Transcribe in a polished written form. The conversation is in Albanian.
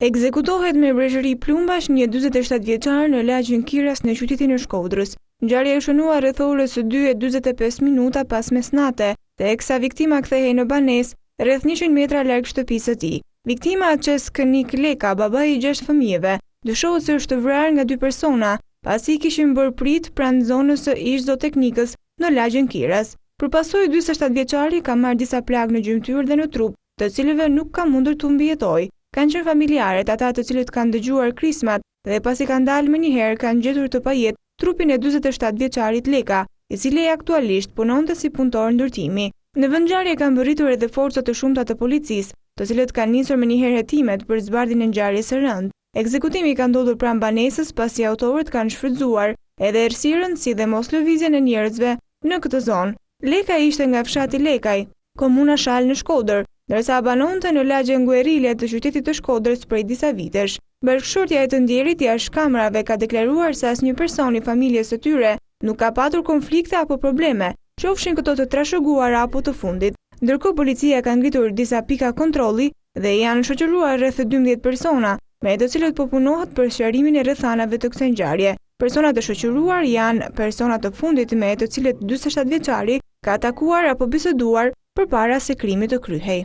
Ekzekutohet me breshëri plumbash një 47 vjeçar në lagjin Kiras në qytetin e Shkodrës. Ngjarja u shënua rreth orës 2:45 minuta pas mesnate, teksa viktima kthehej në banesë rreth 100 metra larg shtëpisë së tij. Viktima Çeskënik Leka, baba i 6 fëmijëve, dyshohet se është vrarë nga 2 persona, pasi kishin bërë prit pranë zonës së ish zooteknikës në lagjin Kiras. Përpasoj 47 vjeçari ka marrë disa plagë në gjymtyr dhe në trup, të cilëve nuk ka mundur të mbijetojë. Kanë qenë familjarët, ata të cilët kanë dëgjuar krismat dhe pasi kanë dalë menjëherë kanë gjetur të pajet trupin e 47 vjeçarit Leka, i cili aktualisht punonte si punëtor ndërtimi. Në vendngjarje kanë mbërritur edhe forca të shumta të policisë, të cilët kanë nisur menjëherë hetimet për zbardhjen e ngjarjes së rëndë. Ekzekutimi ka ndodhur pranë banesës pasi autorët kanë shfrytzuar edhe errësirën si dhe moslëvizjen e njerëzve në këtë zonë. Leka ishte nga fshati Lekaj, komuna Shal në Shkodër, ndërsa banonte në lagjen Guerile të qytetit të Shkodrës prej disa vitesh. Bashkëshortja e të ndjerit jashtë kamrave ka deklaruar se asnjë person i familjes së tyre nuk ka patur konflikte apo probleme, qofshin këto të trashëguara apo të fundit. Ndërkohë policia ka ngritur disa pika kontrolli dhe janë shoqëruar rreth 12 persona, me të cilët po punohet për sqarimin e rrethanave të kësaj ngjarje. Personat e shoqëruar janë persona të fundit me të cilët 47 vjeçari ka takuar apo biseduar përpara se krimi të kryhej.